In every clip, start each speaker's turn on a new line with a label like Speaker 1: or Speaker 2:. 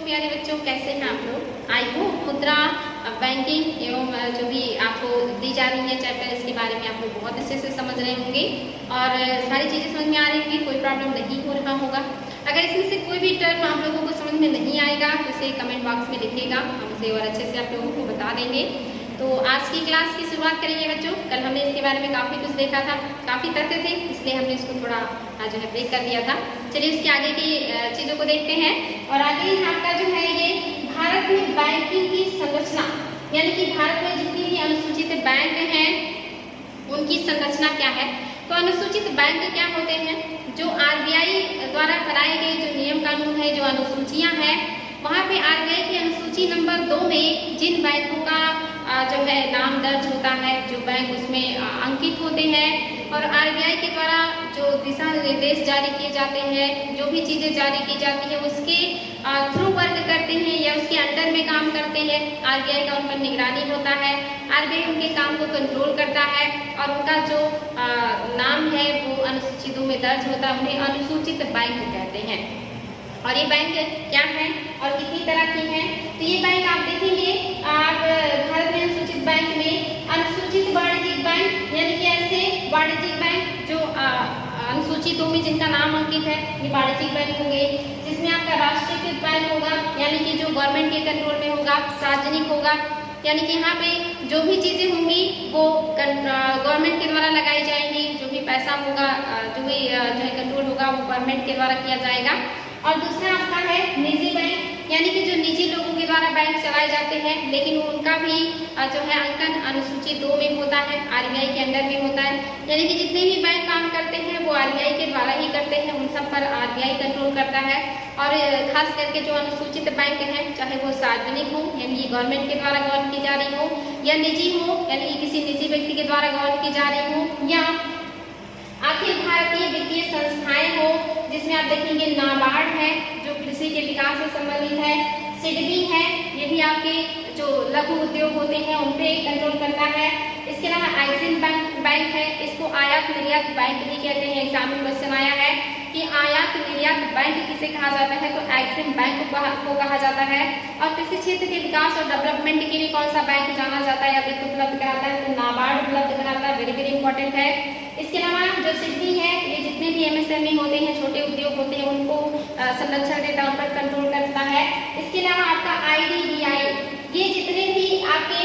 Speaker 1: प्यारे बच्चों, कैसे हैं आप लोग। आई होप मुद्रा बैंकिंग एवं जो भी आपको दी जा रही है चैप्टर, इसके बारे में आप लोग बहुत अच्छे से समझ रहे होंगे और सारी चीज़ें समझ में आ रही होंगी, कोई प्रॉब्लम नहीं हो रहा होगा। अगर इसमें से कोई भी टर्म आप लोगों को समझ में नहीं आएगा तो इसे कमेंट बॉक्स में लिखिएगा, हम इसे और अच्छे से आप लोगों को बता देंगे। तो आज की क्लास की शुरुआत करेंगे बच्चों। कल हमने इसके बारे में काफ़ी कुछ देखा था, काफ़ी तथ्य थे, इसलिए हमने इसको थोड़ा जो है ब्रेक कर दिया था। चलिए उसके आगे की चीज़ों को देखते हैं। और आगे आपका जो है ये भारत में बैंकिंग की संरचना, यानी कि भारत में जितनी भी अनुसूचित बैंक हैं उनकी संरचना क्या है। तो अनुसूचित बैंक क्या होते हैं, जो आरबीआई द्वारा बनाए गए जो नियम कानून है, जो अनुसूचियां हैं, वहाँ पे आरबीआई की अनुसूची नंबर 2 में जिन बैंकों का जो है नाम दर्ज होता है, जो बैंक उसमें अंकित होते हैं और आरबीआई के द्वारा जो दिशा निर्देश जारी किए जाते हैं, जो भी चीज़ें जारी की जाती है उसके थ्रू वर्क करते हैं या उसके अंडर में काम करते हैं। आरबीआई का उन पर निगरानी होता है, आरबीआई उनके काम को कंट्रोल करता है और उनका जो नाम है वो अनुसूची 2 में दर्ज होता है, उन्हें अनुसूचित बैंक कहते हैं। और ये बैंक क्या है और कितनी तरह की है। तो ये बैंक आप देखेंगे, आप भारत में अनुसूचित बैंक में अनुसूचित वाणिज्यिक बैंक, यानी कि ऐसे वाणिज्यिक बैंक जो अनुसूची 2 में जिनका नाम अंकित है, ये वाणिज्यिक बैंक होंगे। जिसमें आपका राष्ट्रीयकृत बैंक होगा, यानी कि जो गवर्नमेंट के कंट्रोल में होगा, सार्वजनिक होगा, यानी कि यहाँ पे जो भी चीजें होंगी वो गवर्नमेंट के द्वारा लगाई जाएंगी, जो भी पैसा होगा, जो भी जो है कंट्रोल होगा वो गवर्नमेंट के द्वारा किया जाएगा। और दूसरा आपका है निजी बैंक, यानी कि जो निजी लोगों के द्वारा बैंक चलाए जाते हैं, लेकिन उनका भी जो है अंकन अनुसूची 2 में होता है, आरबीआई के अंडर में होता है। यानी कि जितने भी बैंक काम करते हैं वो आरबीआई के द्वारा ही करते हैं, उन सब पर आरबीआई कंट्रोल करता है। और खास करके जो अनुसूचित बैंक हैं, चाहे वो सार्वजनिक हो यानी कि गवर्नमेंट के द्वारा गवर्न की जा रही हो, या निजी हो यानी कि किसी निजी व्यक्ति के द्वारा गवर्न की जा रही हो, या अखिल भारतीय वित्तीय संस्थाएं हो, जिसमें आप देखेंगे नाबार्ड है जो कृषि के विकास से संबंधित है, सिडबी है, ये भी आपके जो लघु उद्योग होते हैं उन पे कंट्रोल करता है। इसके अलावा एक्सिम बैंक है, इसको आयात निर्यात बैंक भी कहते हैं। एग्जाम में क्वेश्चन आया है कि आयात निर्यात बैंक किसे कहा जाता है, तो एक्सिम बैंक को कहा जाता है। और कृषि क्षेत्र के विकास और डेवलपमेंट के लिए कौन सा बैंक जाना जाता है या वित्त उपलब्ध कराता है, तो नाबार्ड उपलब्ध कराता है, वेरी वेरी इंपॉर्टेंट है। इसके अलावा जो सिडबी है, ये जितने भी एमएसएमई होते हैं, छोटे उद्योग होते हैं, उनको संरक्षण देता है, उन पर कंट्रोल करता है। इसके अलावा आपका आईडीबीआई, ये जितने भी आपके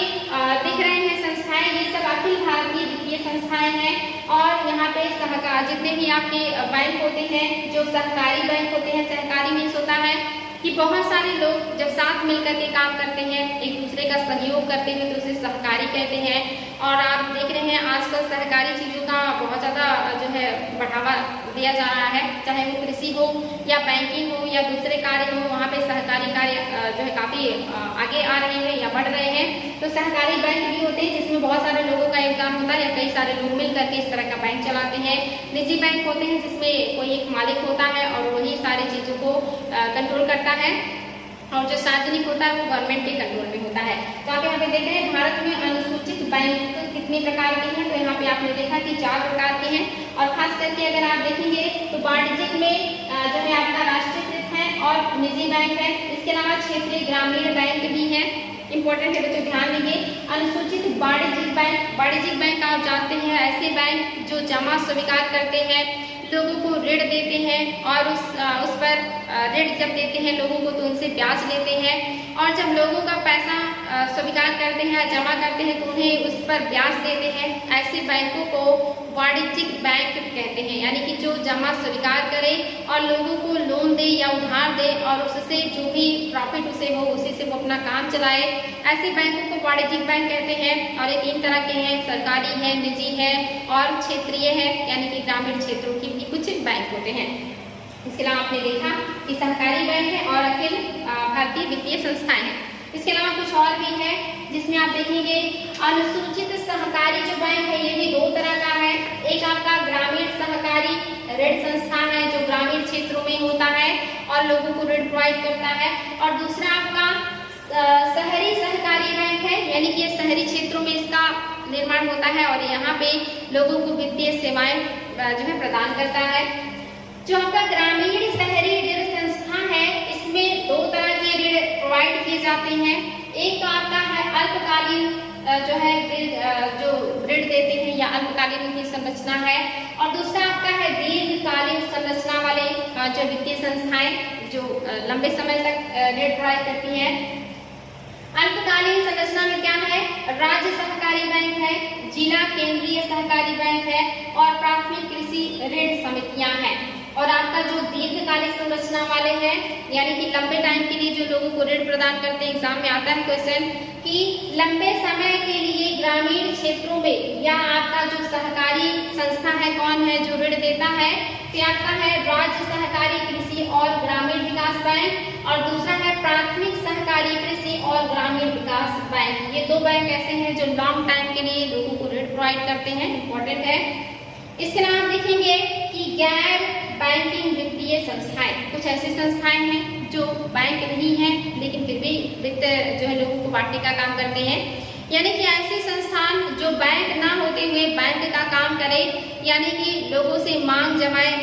Speaker 1: दिख रहे हैं संस्थाएं, ये सब अखिल भारतीय वित्तीय संस्थाएं हैं। और यहाँ पे सहकार, जितने भी आपके बैंक होते हैं, जो सहकारी बैंक होते हैं, सहकारी मीन्स होता है कि बहुत सारे लोग जब साथ मिलकर के काम करते हैं, एक दूसरे का सहयोग करते हैं, तो उसे सहकारी कहते हैं। और आप देख रहे हैं आजकल सहकारी चीज़ों का बहुत ज़्यादा जो है बढ़ावा दिया जा रहा है, चाहे वो कृषि हो या बैंकिंग हो या दूसरे कार्य हो, वहाँ पे सहकारी कार्य जो है काफ़ी आगे आ रहे हैं या बढ़ रहे हैं। तो सहकारी बैंक भी होते हैं जिसमें बहुत सारे लोगों का योगदान होता है या कई सारे लोग मिल करके इस तरह का बैंक चलाते हैं। निजी बैंक होते हैं जिसमें कोई एक मालिक होता है और वही सारी चीज़ों को कंट्रोल करता है। और जो सार्वजनिक होता है वो गवर्नमेंट के कंट्रोल में होता है। तो आप यहाँ पे देख रहे हैं भारत में अनुसूचित बैंक कितने प्रकार के हैं, तो यहाँ पे आपने देखा कि 4 प्रकार के हैं। और खास करके अगर आप देखेंगे तो वाणिज्यिक में जो है आपका राष्ट्रीयकृत है और निजी बैंक है। इसके अलावा क्षेत्रीय ग्रामीण बैंक भी है, इंपॉर्टेंट है बच्चों, ध्यान देंगे। अनुसूचित वाणिज्यिक बैंक, वाणिज्यिक बैंक आप जानते हैं ऐसे बैंक जो जमा स्वीकार करते हैं, लोगों को ऋण देते हैं और उस पर ऋण जब देते हैं लोगों को तो उनसे ब्याज लेते हैं। और जब लोगों का पैसा स्वीकार करते हैं, जमा करते हैं, तो उन्हें उस पर ब्याज देते हैं। ऐसे बैंकों को वाणिज्यिक बैंक कहते हैं, यानी कि जो जमा स्वीकार करे और लोगों को लोन दे या उधार दे और उससे जो भी प्रॉफिट उसे हो उसी से वो अपना काम चलाए, ऐसे बैंकों को वाणिज्यिक बैंक कहते हैं। और ये 3 तरह के हैं, सरकारी है, निजी है और क्षेत्रीय है, यानी कि ग्रामीण क्षेत्रों की भी कुछ बैंक होते हैं। इसके अलावा आपने देखा कि सहकारी बैंक है और अखिल भारतीय वित्तीय संस्थाएं हैं। इसके अलावा कुछ और भी है जिसमें आप देखेंगे अनुसूचित सहकारी जो बैंक है ये भी 2 तरह का है। एक आपका ग्रामीण सहकारी ऋण संस्थान है जो ग्रामीण क्षेत्रों में होता है और लोगों को ऋण प्रोवाइड करता है। और दूसरा आपका शहरी सहकारी बैंक है, यानी कि ये शहरी क्षेत्रों में इसका निर्माण होता है और यहाँ पे लोगों को वित्तीय सेवाएं जो है प्रदान करता है। जो आपका ग्रामीण शहरी ऋण संस्थान है, इसमें 2 तरह के ऋण प्रोवाइड किए जाते हैं। एक तो आपका है अल्पकालीन जो है जो ऋण देते हैं या अल्पकालीन उनकी संरचना है, और दूसरा आपका है दीर्घकालीन संरचना वाले जो वित्तीय संस्थाएं जो लंबे समय तक ऋण प्रोवाइड करती हैं। अल्पकालीन संरचना में क्या है, राज्य सहकारी बैंक है, जिला केंद्रीय सहकारी बैंक है और प्राथमिक कृषि ऋण समितियां हैं। और आपका जो दीर्घकालिक संरचना वाले हैं यानी कि लंबे टाइम के लिए जो लोगों को ऋण प्रदान करते हैं, एग्जाम में आता है क्वेश्चन कि लंबे समय के लिए ग्रामीण क्षेत्रों में या आपका जो सहकारी संस्था है कौन है जो ऋण देता है, तो आपका है राज्य सहकारी कृषि और ग्रामीण विकास बैंक और दूसरा है प्राथमिक सहकारी कृषि और ग्रामीण विकास बैंक। ये दो बैंक ऐसे हैं जो लॉन्ग टाइम के लिए लोगों को ऋण प्रोवाइड करते हैं, इंपॉर्टेंट है। इसके अलावा आप देखेंगे कि गैर बैंकिंग वित्तीय संस्थाएं, कुछ ऐसी संस्थाएं हैं जो बैंक नहीं है लेकिन फिर भी वित्त जो है लोगों को बांटने का काम करते हैं, यानी कि ऐसे संस्थान जो बैंक ना होते हुए बैंक का काम करे, यानी कि लोगों से मांग जमाए,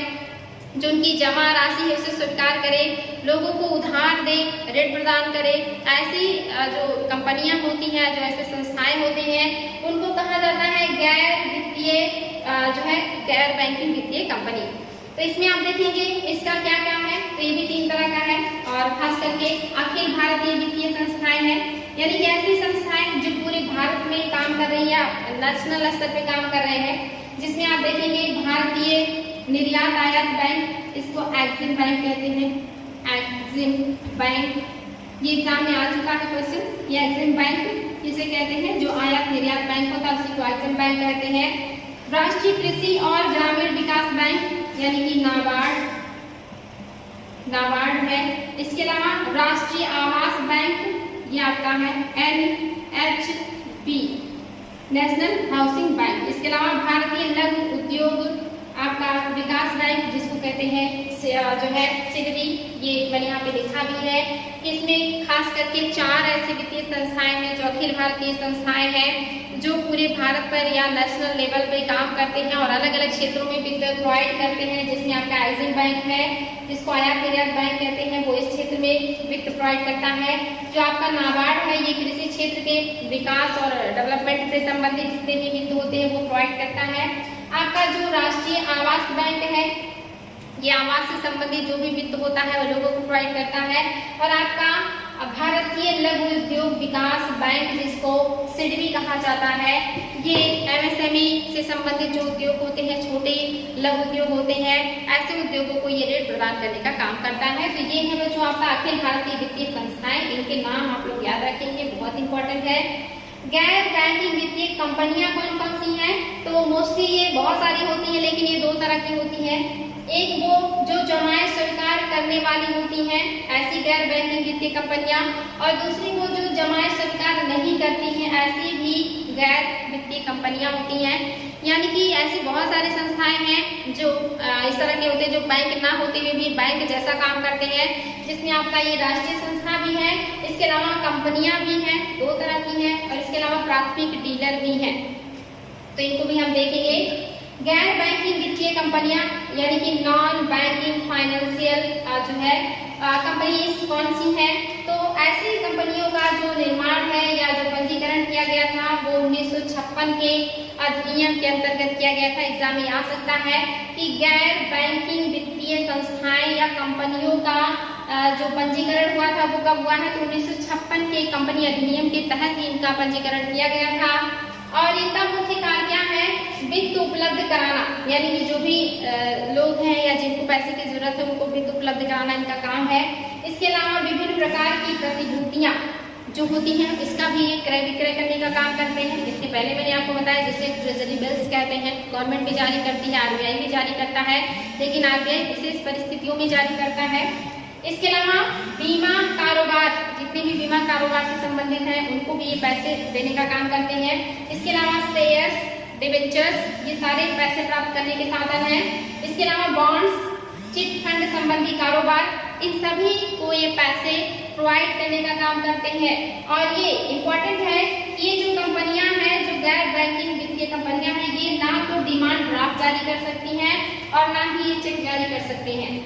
Speaker 1: जो उनकी जमा राशि है उसे स्वीकार करे, लोगों को उधार दे, ऋण प्रदान करे। ऐसी जो कंपनियां होती हैं, जो ऐसे संस्थाएं होते हैं, उनको कहा जाता है गैर वित्तीय जो है गैर बैंकिंग वित्तीय कंपनी। तो इसमें आप देखेंगे इसका क्या क्या है, तो ये भी 3 तरह का है और खास करके अखिल भारतीय वित्तीय संस्थाएं हैं, यानी कि ऐसी संस्थाएं जो पूरे भारत में काम कर रही है, नेशनल स्तर पे काम कर रहे हैं, जिसमें आप देखेंगे भारतीय निर्यात आयात बैंक, इसको एक्सिम बैंक कहते हैं, एक्सिम बैंक, ये एग्जाम में आ चुका है क्वेश्चन। ये एक्सिम बैंक इसे कहते हैं, जो आयात निर्यात बैंक होता है उसी को एक्सिम बैंक कहते हैं। राष्ट्रीय कृषि और ग्रामीण विकास बैंक यानी कि नाबार्ड है। इसके अलावा राष्ट्रीय आवास बैंक, ये आपका है NHB, नेशनल हाउसिंग बैंक। इसके अलावा भारतीय लघु उद्योग आपका विकास बैंक, जिसको कहते हैं जो है सिडबी, ये मैंने यहाँ पे लिखा भी है कि इसमें खास करके 4 ऐसी वित्तीय संस्थाएं हैं जो अखिल भारतीय संस्थाएं हैं, जो पूरे भारत पर या नेशनल लेवल पे काम करते हैं और अलग अलग क्षेत्रों में वित्त प्रोवाइड करते हैं, जिसमें आपका एक्सिम बैंक है, जिसको आयात निर्यात बैंक कहते हैं, वो इस क्षेत्र में वित्त प्रोवाइड करता है। जो आपका नाबार्ड है, ये कृषि क्षेत्र के विकास और डेवलपमेंट से संबंधित जितने भी वित्त होते हैं वो प्रोवाइड करता है। आपका जो राष्ट्रीय आवास बैंक है, ये आवास से संबंधित जो भी वित्त होता है वो लोगों को प्रोवाइड करता है। और आपका भारतीय लघु उद्योग विकास बैंक, जिसको सिडबी कहा जाता है, ये MSME से संबंधित जो उद्योग होते हैं, छोटे लघु उद्योग होते हैं, ऐसे उद्योगों को ये ऋण प्रदान करने का काम करता है। तो ये है जो आपका अखिल भारतीय वित्तीय संस्थाएं, इनके नाम आप लोग याद रखेंगे, बहुत इंपॉर्टेंट है। गैर बैंकिंग वित्तीय कंपनियां कौन कौन सी हैं, तो मोस्टली ये बहुत सारी होती हैं, लेकिन ये 2 तरह की होती हैं। एक वो जो जमायत स्वीकार करने वाली होती हैं, ऐसी गैर बैंकिंग वित्तीय कंपनियां, और दूसरी वो जो जमायत स्वीकार नहीं करती हैं, ऐसी भी गैर वित्तीय कंपनियां होती हैं। यानी कि ऐसी बहुत सारी संस्थाएं हैं जो इस तरह के होते हैं, जो बैंक ना होते हुए भी बैंक जैसा काम करते हैं, जिसमें आपका ये राष्ट्रीय संस्था भी है, इसके अलावा कंपनियां भी हैं, 2 तरह की हैं, और इसके अलावा प्राथमिक डीलर भी हैं। तो इनको भी हम देखेंगे। गैर बैंकिंग वित्तीय कंपनियां यानी कि नॉन बैंकिंग फाइनेंशियल जो है कंपनीज कौन सी हैं, तो ऐसी कंपनियों का जो निर्माण है या जो पंजीकरण किया गया था वो 1956 के अधिनियम के अंतर्गत किया गया था। एग्जाम में आ सकता है कि गैर बैंकिंग वित्तीय संस्थाएं या कंपनियों का जो पंजीकरण हुआ था वो कब हुआ है, तो 1956 के कंपनी अधिनियम के तहत ही इनका पंजीकरण किया गया था। और इनका मुख्य कार्य क्या है, वित्त उपलब्ध कराना, यानी कि जो भी लोग हैं या जिनको पैसे की जरूरत है उनको वित्त उपलब्ध कराना इनका काम है। इसके अलावा विभिन्न प्रकार की प्रतिभूतियां जो होती हैं इसका भी क्रय विक्रय करने का काम करते हैं। इसके पहले मैंने आपको बताया जिसे ट्रेजरी बिल्स कहते हैं, गवर्नमेंट भी जारी करती है, RBI भी जारी करता है, लेकिन RBI विशेष परिस्थितियों में जारी करता है। इसके अलावा बीमा कारोबार, जितने भी बीमा कारोबार से संबंधित हैं उनको भी ये पैसे देने का काम करते हैं। इसके अलावा शेयर्स, डिबेंचर्स, ये सारे पैसे प्राप्त करने के साधन हैं। इसके अलावा बॉन्ड्स, चिट फंड संबंधी कारोबार, इन सभी को ये पैसे प्रोवाइड करने का काम करते हैं। और ये इम्पोर्टेंट है कि ये जो कंपनियां हैं, जो गैर बैंकिंग वित्तीय कंपनियां हैं, ये ना तो डिमांड ड्राफ्ट जारी कर सकती हैं और ना ही ये चेक जारी कर सकते हैं।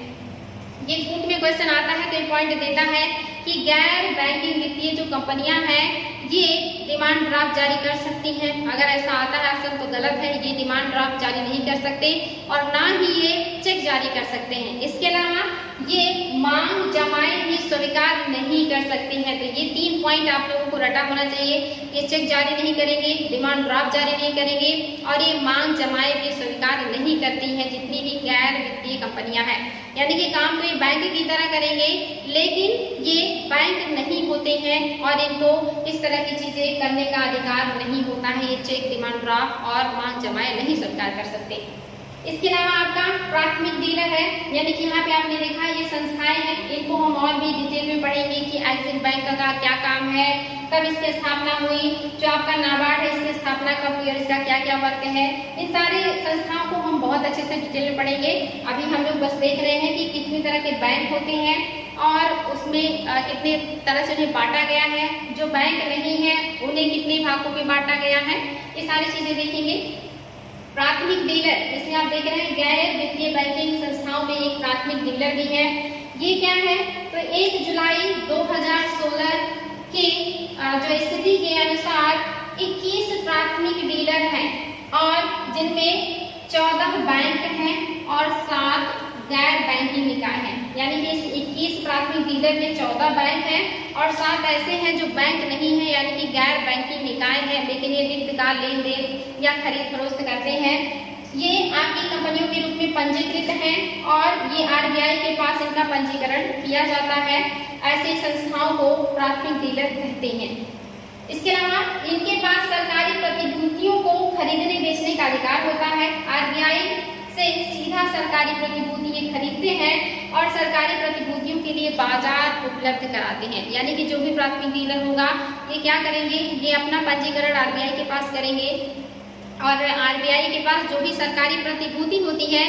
Speaker 1: ये कूट में क्वेश्चन आता है तो ये पॉइंट देता है कि गैर बैंकिंग वित्तीय जो कंपनियां हैं ये डिमांड ड्राफ्ट जारी कर सकती हैं। अगर ऐसा आता है ऑप्शन तो गलत है, ये डिमांड ड्राफ्ट जारी नहीं कर सकते और ना ही ये चेक जारी कर सकते हैं। इसके अलावा ये मांग जमाए भी स्वीकार नहीं कर सकते हैं। तो ये 3 पॉइंट आप लोगों को रटा होना चाहिए। ये चेक जारी नहीं करेंगे, डिमांड ड्राफ्ट जारी नहीं करेंगे और ये मांग जमाए भी स्वीकार नहीं करती हैं जितनी भी गैर वित्तीय कंपनियां हैं। यानी कि काम तो ये बैंक की तरह करेंगे लेकिन ये बैंक नहीं होते हैं और इनको इस तरह की चीजें करने का अधिकार नहीं होता है। ये चेक, डिमांड ड्राफ्ट और मांग जमाए नहीं स्वीकार कर सकते। इसके अलावा आपका प्राथमिक डीलर है, यानी कि यहाँ पे आपने देखा ये संस्थाएं हैं, इनको हम और भी डिटेल में पढ़ेंगे कि एक्सिस बैंक का क्या काम है, कब इसकी स्थापना हुई, जो आपका नाबार्ड है इसकी स्थापना कब हुई और इसका क्या क्या वर्क है। इन सारे संस्थाओं को हम बहुत अच्छे से डिटेल में पढ़ेंगे। अभी हम लोग बस देख रहे हैं कि कितनी तरह के बैंक होते हैं और उसमें कितने तरह से उन्हें बांटा गया है, जो बैंक नहीं है उन्हें कितने भागों में बांटा गया है, ये सारी चीजें देखेंगे। प्राथमिक डीलर, जिसे आप देख रहे हैं गैर वित्तीय बैंकिंग संस्थाओं में एक प्राथमिक डीलर भी है। ये क्या है? तो 1 जुलाई 2016 की जो स्थिति के अनुसार 21 प्राथमिक डीलर हैं और जिनमें 14 बैंक हैं और 7 गैर बैंकिंग निकाय हैं। यानी कि इस 21 प्राथमिक डीलर में 14 बैंक हैं और 7 ऐसे हैं जो बैंक नहीं है, यानी कि गैर बैंकिंग निकाय है लेकिन ये वित्त का लेन देन या खरीद फरोख्त करते हैं। ये आपकी कंपनियों के रूप में पंजीकृत हैं और ये RBI के पास इनका पंजीकरण किया जाता है। ऐसे संस्थाओं को प्राथमिक डीलर कहते हैं। इसके अलावा इनके पास सरकारी प्रतिभूतियों को खरीदने बेचने का अधिकार होता है। RBI से सीधा सरकारी प्रतिभूति ये खरीदते हैं और सरकारी प्रतिभूतियों के लिए बाजार उपलब्ध कराते हैं। यानी कि जो भी प्राथमिक डीलर होगा ये क्या करेंगे, ये अपना पंजीकरण RBI के पास करेंगे और RBI के पास जो भी सरकारी प्रतिभूति होती है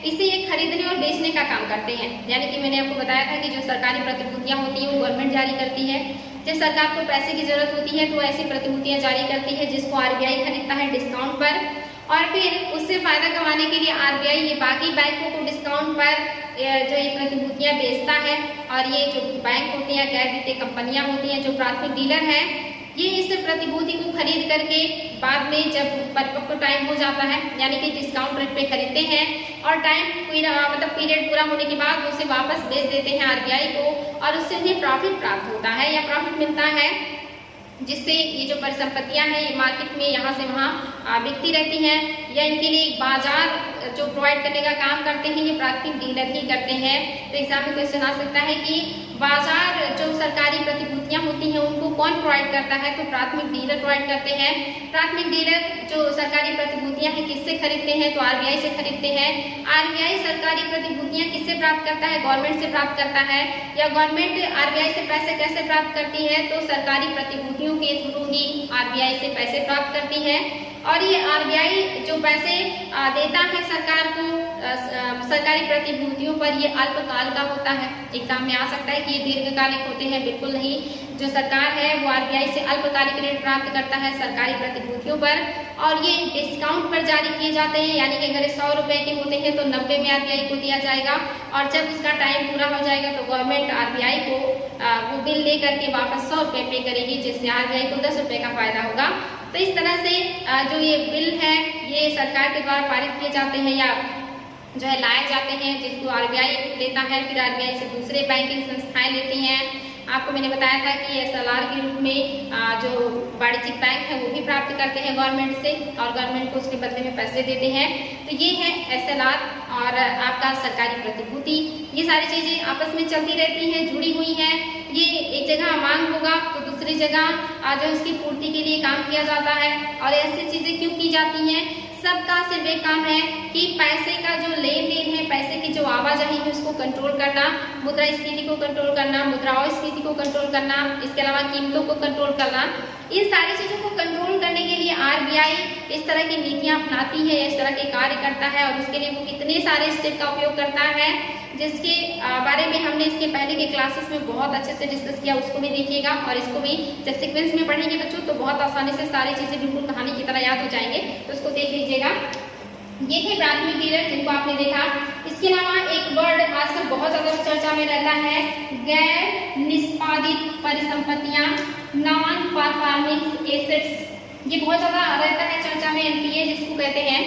Speaker 1: इसे ये खरीदने और बेचने का काम करते हैं। यानी कि मैंने आपको बताया था कि जो सरकारी प्रतिभूतियां होती हैं वो गवर्नमेंट जारी करती है। जब सरकार को पैसे की जरूरत होती है तो ऐसी प्रतिभूतियां जारी करती है जिसको RBI खरीदता है डिस्काउंट पर और फिर उससे फायदा कमाने के लिए RBI ये बाकी बैंकों को डिस्काउंट पर जो ये प्रतिभूतियां बेचता है और ये जो बैंक होते हैं, गैर वित्तीय कंपनियां होती हैं, जो प्राथमिक डीलर हैं, ये इस प्रतिभूति को खरीद करके बाद में जब परिपक्व टाइम हो जाता है यानी कि डिस्काउंट रेट पे खरीदते हैं और टाइम पीरियड पूरा होने के बाद उसे वापस बेच देते हैं RBI को और उससे उन्हें प्रॉफिट प्राप्त होता है या प्रॉफिट मिलता है, जिससे ये जो परिसंपत्तियां हैं ये मार्केट में यहाँ से वहाँ बिकती रहती हैं या इनके लिए एक बाजार जो प्रोवाइड करने का काम करते हैं ये प्राथमिक डीलर ही करते हैं। तो एग्जाम में क्वेश्चन आ सकता है कि बाजार जो सरकारी प्रतिभूतियां होती हैं उनको कौन प्रोवाइड करता है, तो प्राथमिक डीलर प्रोवाइड करते हैं। प्राथमिक डीलर जो सरकारी प्रतिभूतियां हैं किससे खरीदते हैं, तो RBI से खरीदते हैं। RBI सरकारी प्रतिभूतियां किससे प्राप्त करता है, गवर्नमेंट से प्राप्त करता है या गवर्नमेंट RBI से पैसे कैसे प्राप्त करती है, तो सरकारी प्रतिभूतियों के थ्रू ही RBI से पैसे प्राप्त करती है। और ये RBI जो पैसे देता है सरकार को सरकारी प्रतिभूतियों पर ये अल्पकाल का होता है। एग्जाम में आ सकता है कि ये दीर्घकालिक होते हैं, बिल्कुल नहीं। जो सरकार है वो RBI से अल्पकालिक ऋण प्राप्त करता है सरकारी प्रतिभूतियों पर और ये डिस्काउंट पर जारी किए जाते हैं। यानी कि अगर 100 रुपए के होते हैं तो 90 में RBI को दिया जाएगा और जब उसका टाइम पूरा हो जाएगा तो गवर्नमेंट RBI को वो बिल दे करके वापस 100 रुपए पे करेगी, जिससे RBI को 10 रुपए का फायदा होगा। तो इस तरह से जो ये बिल है ये सरकार के द्वारा पारित किए जाते हैं या जो है लाए जाते हैं, जिसको RBI लेता है, फिर RBI से दूसरे बैंकिंग संस्थाएं लेती हैं। आपको मैंने बताया था कि SLR के रूप में जो वाणिज्यिक बैंक है वो भी प्राप्त करते हैं गवर्नमेंट से और गवर्नमेंट को उसके बदले में पैसे देते हैं। तो ये है SLR और आपका सरकारी प्रतिभूति। ये सारी चीजें आपस में चलती रहती हैं, जुड़ी हुई हैं। ये एक जगह मांग होगा तो दूसरी जगह जो उसकी पूर्ति के लिए काम किया जाता है। और ऐसी चीजें क्यों की जाती हैं, सबका सिर्फ एक काम है कि पैसे का जो लेन देन है, पैसे की जो आवाजाही है उसको कंट्रोल करना, मुद्रास्फीति को कंट्रोल करना, मुद्रास्फीति को कंट्रोल करना, इसके अलावा कीमतों को कंट्रोल करना। इन सारी चीजों को कंट्रोल करने के लिए RBI इस तरह की नीतियां अपनाती है, इस तरह के कार्य करता है और उसके लिए वो कितने सारे स्टेप का उपयोग करता है, जिसके बारे में हमने इसके पहले के क्लासेस में बहुत अच्छे से डिस्कस किया। उसको भी देखिएगा और इसको भी जब सीक्वेंस में पढ़ेंगे बच्चों तो बहुत आसानी से सारी चीजें बिल्कुल कहानी की तरह याद हो जाएंगे। तो उसको देख लीजिएगा। ये थे प्राथमिक डीलर जिनको आपने देखा। इसके अलावा एक वर्ड आजकल बहुत ज्यादा चर्चा में रहता है, गैर निष्पादित परिसंपत्तियां, नॉन परफॉर्मिंग एसेट्स। ये बहुत ज्यादा रहता है चर्चा में, एनपीए जिसको कहते हैं।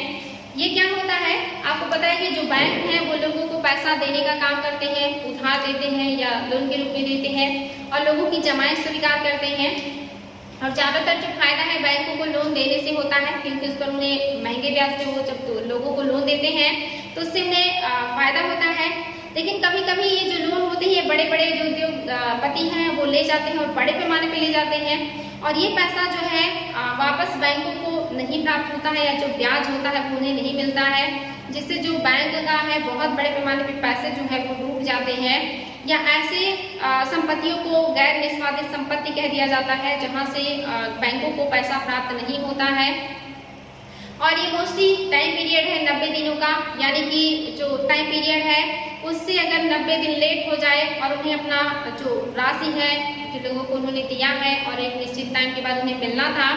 Speaker 1: ये क्या होता है, आपको पता है कि जो बैंक है वो लोगों को पैसा देने का काम करते हैं, उधार देते हैं या लोन के रूप में देते हैं और लोगों की जमायत स्वीकार करते हैं। और ज्यादातर जो फायदा है बैंकों को लोन देने से होता है, क्योंकि उस पर उन्हें महंगे ब्याज पे वो जब तो लोगों को लोन देते हैं तो उससे उन्हें फायदा होता है। लेकिन कभी कभी ये जो लोन होते हैं बड़े बड़े जो उद्योगपति हैं वो ले जाते हैं और बड़े पैमाने पे ले जाते हैं और ये पैसा जो है वापस बैंकों को नहीं प्राप्त होता है या जो ब्याज होता है वो उन्हें नहीं मिलता है, जिससे जो बैंक का है बहुत बड़े पैमाने पे पैसे जो है वो डूब जाते हैं। या ऐसे संपत्तियों को गैर निष्पादित संपत्ति कह दिया जाता है जहां से बैंकों को पैसा प्राप्त नहीं होता है। और ये मोस्टली टाइम पीरियड है 90 दिनों का, यानी कि जो टाइम पीरियड है उससे अगर 90 दिन लेट हो जाए और उन्हें अपना जो राशि है जो लोगों को उन्होंने दिया है और एक निश्चित टाइम के बाद उन्हें मिलना था,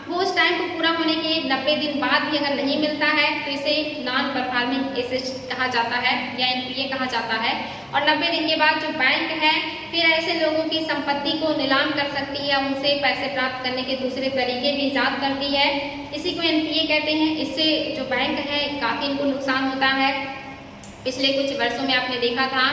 Speaker 1: वो उस टाइम को पूरा होने के 90 दिन बाद भी अगर नहीं मिलता है तो इसे नॉन परफॉर्मिंग एसेट्स कहा जाता है या एनपीए कहा जाता है। और 90 दिन के बाद जो बैंक है फिर ऐसे लोगों की संपत्ति को नीलाम कर सकती है, उनसे पैसे प्राप्त करने के दूसरे तरीके भी ईजाद करती है, इसी को एनपीए कहते हैं। इससे जो बैंक है काफी इनको नुकसान होता है। पिछले कुछ वर्षों में आपने देखा था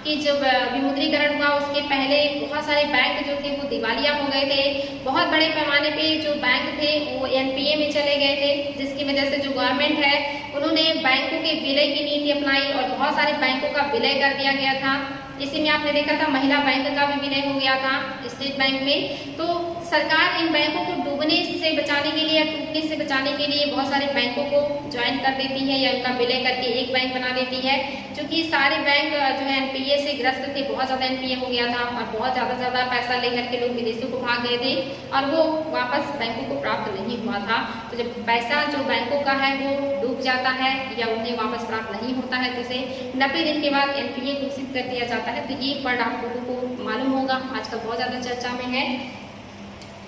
Speaker 1: कि जब विमुद्रीकरण हुआ उसके पहले बहुत सारे बैंक जो थे वो दिवालिया हो गए थे। बहुत बड़े पैमाने पे जो बैंक थे वो एनपीए में चले गए थे, जिसकी वजह से जो गवर्नमेंट है उन्होंने बैंकों के विलय की नीति अपनाई और बहुत सारे बैंकों का विलय कर दिया गया था। इसी में आपने देखा था महिला बैंक का भी विलय हो गया था स्टेट बैंक में। तो सरकार इन बैंकों को डूबने से बचाने के लिए या टूटने से बचाने के लिए बहुत सारे बैंकों को ज्वाइन कर देती है या उनका विलय करके एक बैंक बना देती है, क्योंकि सारे बैंक जो है एनपीए से ग्रस्त थे, बहुत ज्यादा एनपीए हो गया था और बहुत ज्यादा पैसा लेकर के लोग विदेशों को भाग गए थे और वो वापस बैंकों को प्राप्त नहीं हुआ था। तो जब पैसा जो बैंकों का है वो डूब जाता है या उन्हें वापस प्राप्त नहीं होता है तो उसे 90 दिन के बाद एनपीए घोषित कर दिया जाता है। तो ये वर्ड आप लोगों को मालूम होगा, आजकल बहुत ज्यादा चर्चा में है।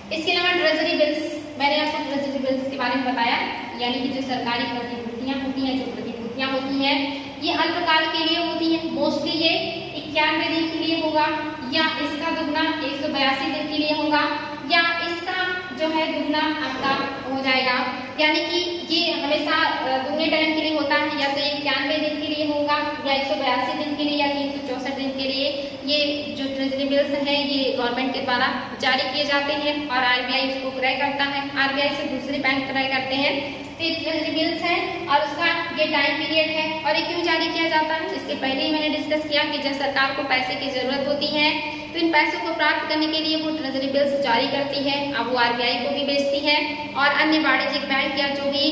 Speaker 1: इसके अलावा ट्रेजरी बिल्स, मैंने आपको ट्रेजरी बिल्स के बारे में बताया, यानी कि जो सरकारी प्रतिभूतियां होती हैं, जो प्रतिभूतियां होती हैं ये अल्पकाल के लिए होती है। मोस्टली ये 91 दिन के लिए होगा या इसका दुगना 182 दिन के लिए होगा या इसका जो है दुगना आपका हो जाएगा, यानी कि ये हमेशा दुगने टाइम के लिए होता है, या तो 91 दिन के लिए होगा या 182 दिन के लिए या 364 दिन के लिए। ये जो ट्रेजरी बिल्स हैं ये गवर्नमेंट के द्वारा जारी किए जाते हैं और आरबीआई इसको क्रय करता है, आरबीआई से दूसरे बैंक क्रय करते हैं। तो ट्रेजरी बिल्स है और उसका ये टाइम पीरियड है। और ये क्यों जारी किया जाता है, इसके पहले ही मैंने डिस्कस किया कि जब सरकार को पैसे की जरूरत होती है तो इन पैसों को प्राप्त करने के लिए वो ट्रेजरी बिल्स जारी करती है। अब वो आरबीआई को भी बेचती है और अन्य वाणिज्यिक बैंक या जो भी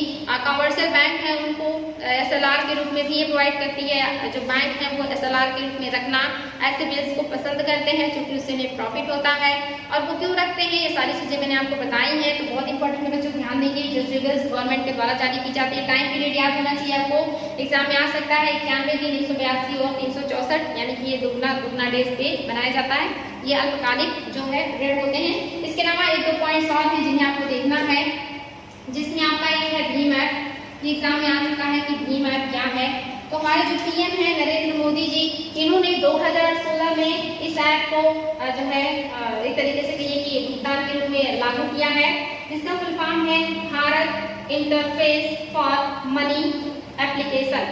Speaker 1: कमर्शियल बैंक है उनको एसएलआर के रूप में भी ये प्रोवाइड करती है। जो बैंक है वो एसएलआर के रूप में रखना ऐसे बिल्स को पसंद करते हैं क्योंकि उससे उन्हें प्रॉफिट होता है। और वो क्यों रखते हैं ये सारी चीजें मैंने आपको बताई हैं, तो बहुत इंपॉर्टेंट है बच्चों, ध्यान देंगे। ट्रेजरी बिल्स गवर्नमेंट के द्वारा जारी की जाती है। टाइम पीरियड याद होना चाहिए आपको, एग्जाम में आ सकता है 91 दिन, 182 और 364, यानी कि ये दुगना डेज पे बनाया जाता है। ये अल्पकालिक जो है ऋण होते हैं। इसके अलावा एक दो पॉइंट्स और हैं जिन्हें आपको देखना है, जिसमें आपका एक है भीम ऐप। एग्जाम में आ चुका है कि भीम ऐप क्या है। तो हमारे जो पीएम है नरेंद्र मोदी जी, इन्होंने 2016 में इस ऐप को जो है एक तरीके से कहिए कि भुगतान के रूप में लागू किया है, जिसका फुल फॉर्म है Bharat interface for money application.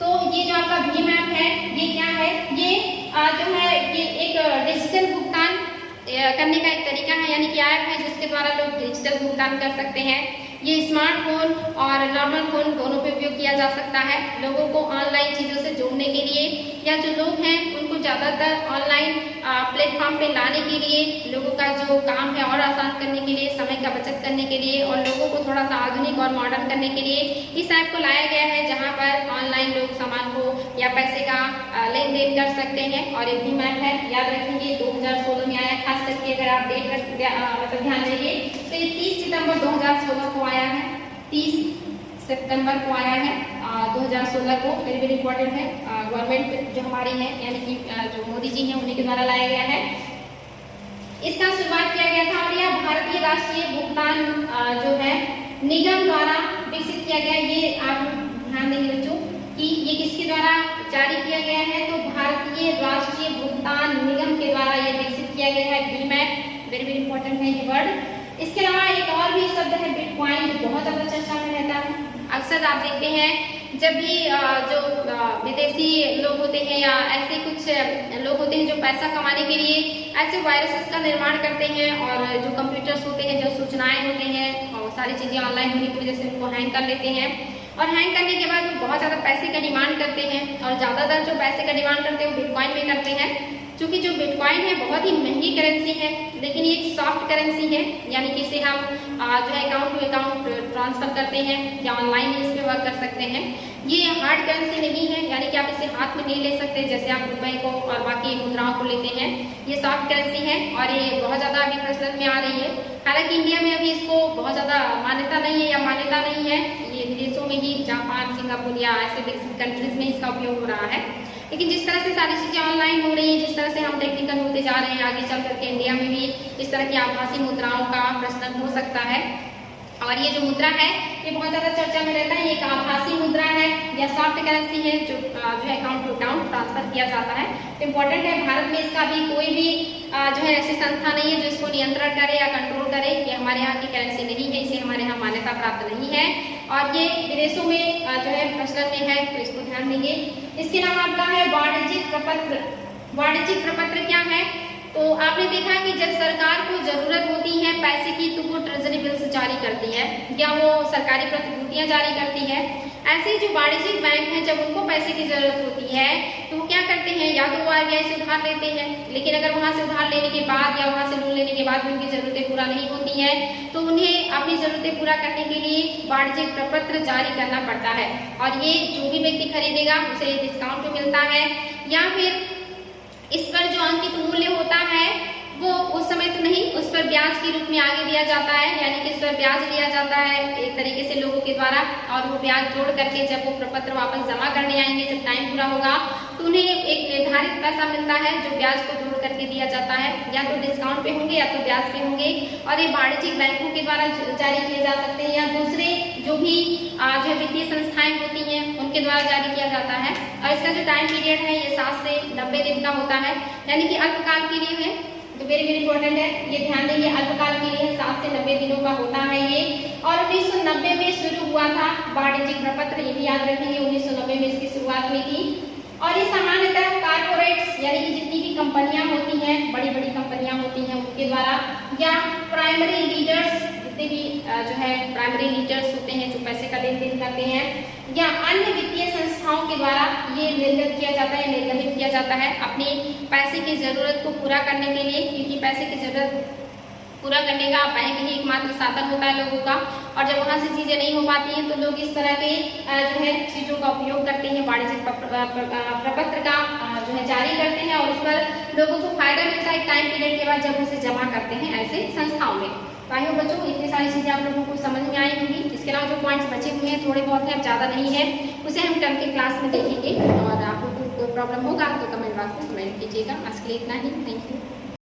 Speaker 1: तो ये जो आपका भीम ऐप है ये क्या है, ये जो है ये एक डिजिटल भुगतान करने का एक तरीका है, यानी कि ऐप है जिसके द्वारा लोग डिजिटल भुगतान कर सकते हैं। ये स्मार्टफोन और नॉर्मल फोन दोनों पे उपयोग किया जा सकता है। लोगों को ऑनलाइन चीज़ों से जोड़ने के लिए या जो लोग हैं उनको ज़्यादातर ऑनलाइन प्लेटफॉर्म पे लाने के लिए, लोगों का जो काम है और आसान करने के लिए, समय का बचत करने के लिए और लोगों को थोड़ा सा आधुनिक और मॉडर्न करने के लिए इस ऐप को लाया गया है, जहाँ पर ऑनलाइन लोग सामान को या पैसे का लेन देन कर सकते हैं। और एक भीम ऐप है, याद रखेंगे 2016 में आया, खास करके अगर आप डेट मतलब ध्यान देंगे तो ये 30 सितंबर 2016 को आया है, 30 सितंबर को आया है 2016 को। वेरी वेरी इंपॉर्टेंट है, गवर्नमेंट जो हमारी है यानी कि जो मोदी जी हैं उन्हीं के द्वारा लाया गया है। इसका शुरुआत किया गया था और यह भारतीय राष्ट्रीय भुगतान जो है निगम द्वारा विकसित किया गया। ये आप ध्यान देंगे बच्चों, कि ये किसके द्वारा जारी किया गया है, तो भारतीय राष्ट्रीय भुगतान निगम के द्वारा ये विकसित किया गया है, डीमैट। वेरी वेरी इंपॉर्टेंट है ये वर्ड। इसके अलावा एक और भी शब्द है बिटकॉइन, जो बहुत ज्यादा चर्चा में रहता है। अक्सर आप देखते हैं जब भी जो विदेशी लोग होते हैं या ऐसे कुछ लोग होते हैं जो पैसा कमाने के लिए ऐसे वायरसेस का निर्माण करते हैं, और जो कंप्यूटर्स होते हैं, जो सूचनाएं होते हैं, और सारी चीजें ऑनलाइन होने की वजह से उनको हैंग कर लेते हैं, और हैंग करने के बाद वो बहुत ज्यादा पैसे का डिमांड करते हैं, और ज्यादातर जो पैसे का डिमांड करते हैं वो बिटकॉइन में करते हैं। क्योंकि जो बिटकॉइन है बहुत ही महंगी करेंसी है, लेकिन ये एक सॉफ्ट करेंसी है, यानी कि इसे हम जो है अकाउंट टू अकाउंट ट्रांसफर करते हैं या ऑनलाइन इस पे वर्क कर सकते हैं। ये हार्ड करेंसी नहीं है, यानी कि आप इसे हाथ में नहीं ले सकते जैसे आप रुपए को और बाकी मुद्राओं को लेते हैं। ये सॉफ्ट करेंसी है और ये बहुत ज्यादा अभी प्रचलन में आ रही है। हालांकि इंडिया में अभी इसको बहुत ज्यादा मान्यता नहीं है या मान्यता नहीं है, ये विदेशों में ही जापान, सिंगापुर या ऐसे विकसित कंट्रीज में इसका उपयोग हो रहा है। लेकिन जिस तरह से सारी चीजें ऑनलाइन हो रही है, जिस तरह से हम टेक्निकल होते जा रहे हैं, आगे चल करके इंडिया में भी इस तरह की आभासी मुद्राओं का प्रचलन हो सकता है। और ये जो मुद्रा है ये बहुत ज्यादा चर्चा में रहता है। ये एक आभासी मुद्रा है या सॉफ्ट करेंसी है जो है अकाउंट टू अकाउंट ट्रांसफर किया जाता है। तो इम्पोर्टेंट है, भारत में इसका भी कोई भी जो है ऐसी संस्था नहीं है जो इसको नियंत्रण करे या कंट्रोल करे। ये हमारे यहाँ की करेंसी नहीं है, इसे हमारे यहाँ मान्यता प्राप्त नहीं है, और ये विदेशों में जो है प्रचलन में है, तो इसको ध्यान देंगे। इसके अलावा आपका है वाणिज्यिक प्रपत्र। वाणिज्यिक प्रपत्र क्या है, तो आपने देखा कि जब सरकार को जरूरत होती है पैसे की तो वो ट्रेजरी बिल्स जारी करती है या वो सरकारी प्रतिभूतियां जारी करती है। ऐसे जो वाणिज्यिक बैंक हैं जब उनको पैसे की जरूरत होती है तो वो क्या करते हैं, या तो वो आरबीआई से उधार लेते हैं, लेकिन अगर वहां से उधार लेने के बाद या वहां से लोन लेने के बाद भी उनकी जरूरतें पूरा नहीं होती है तो उन्हें अपनी जरूरतें पूरा करने के लिए वाणिज्यिक प्रपत्र जारी करना पड़ता है। और ये जो भी व्यक्ति खरीदेगा उसे डिस्काउंट जो मिलता है या फिर इस पर जो अंकित मूल्य होता है वो उस समय तो नहीं, उस पर ब्याज के रूप में आगे दिया जाता है, यानी कि इस पर ब्याज लिया जाता है एक तरीके से लोगों के द्वारा, और वो ब्याज जोड़ करके जब वो प्रपत्र वापस जमा करने आएंगे, जब टाइम पूरा होगा तो उन्हें एक निर्धारित पैसा मिलता है जो ब्याज को जोड़ करके दिया जाता है, या तो डिस्काउंट पे होंगे या तो ब्याज पे होंगे। और ये वाणिज्यिक बैंकों के द्वारा जारी किए जा सकते हैं या दूसरे जो भी जो वित्तीय संस्थाएं होती हैं उनके द्वारा जारी किया जाता है। और इसका जो टाइम पीरियड है ये 7 से 90 दिन का होता है, यानी कि अल्पकाल के लिए है, तो वेरी वेरी इंपॉर्टेंट है, ये ध्यान देंगे, अल्पकाल के लिए 7 से 90 दिनों का होता है ये। और 1990 में शुरू हुआ था वाणिज्यिक प्रपत्र, ये भी याद रखेंगे, 1990 में इसकी शुरुआत हुई थी। और ये सामान्यतः कारपोरेट्स यानी कि जितनी भी कंपनियां होती हैं, बड़ी बड़ी कंपनियां होती हैं उनके द्वारा, या प्राइमरी लीडर्स, जितने भी जो है प्राइमरी लीडर्स होते हैं जो पैसे का लेन देन करते हैं, या अन्य वित्तीय संस्थाओं के द्वारा ये निर्गत किया जाता है, निर्गमित किया जाता है अपनी पैसे की जरूरत को पूरा करने के लिए, क्योंकि पैसे की जरूरत पूरा करने का बैंक ही एकमात्र साधन होता है लोगों का। और जब वहां से चीजें नहीं हो पाती हैं तो लोग इस तरह के जो है चीजों का उपयोग करते हैं, वाणिज्यिक प्रपत्र का जो है जारी करते हैं, और उस पर लोगों को फायदा मिलता है टाइम पीरियड के बाद जब उसे जमा करते हैं ऐसे संस्थाओं में। भाइयों बच्चों, इतनी सारी चीजें आप लोगों को समझ में आई होंगी। इसके अलावा जो पॉइंट्स बचे हुए हैं थोड़े बहुत हैं, अब ज्यादा नहीं है, उसे हम कल के क्लास में देखेंगे। और आप लोगों को कोई प्रॉब्लम होगा तो कमेंट बॉक्स में कमेंट कीजिएगा। आज के लिए इतना ही, थैंक यू।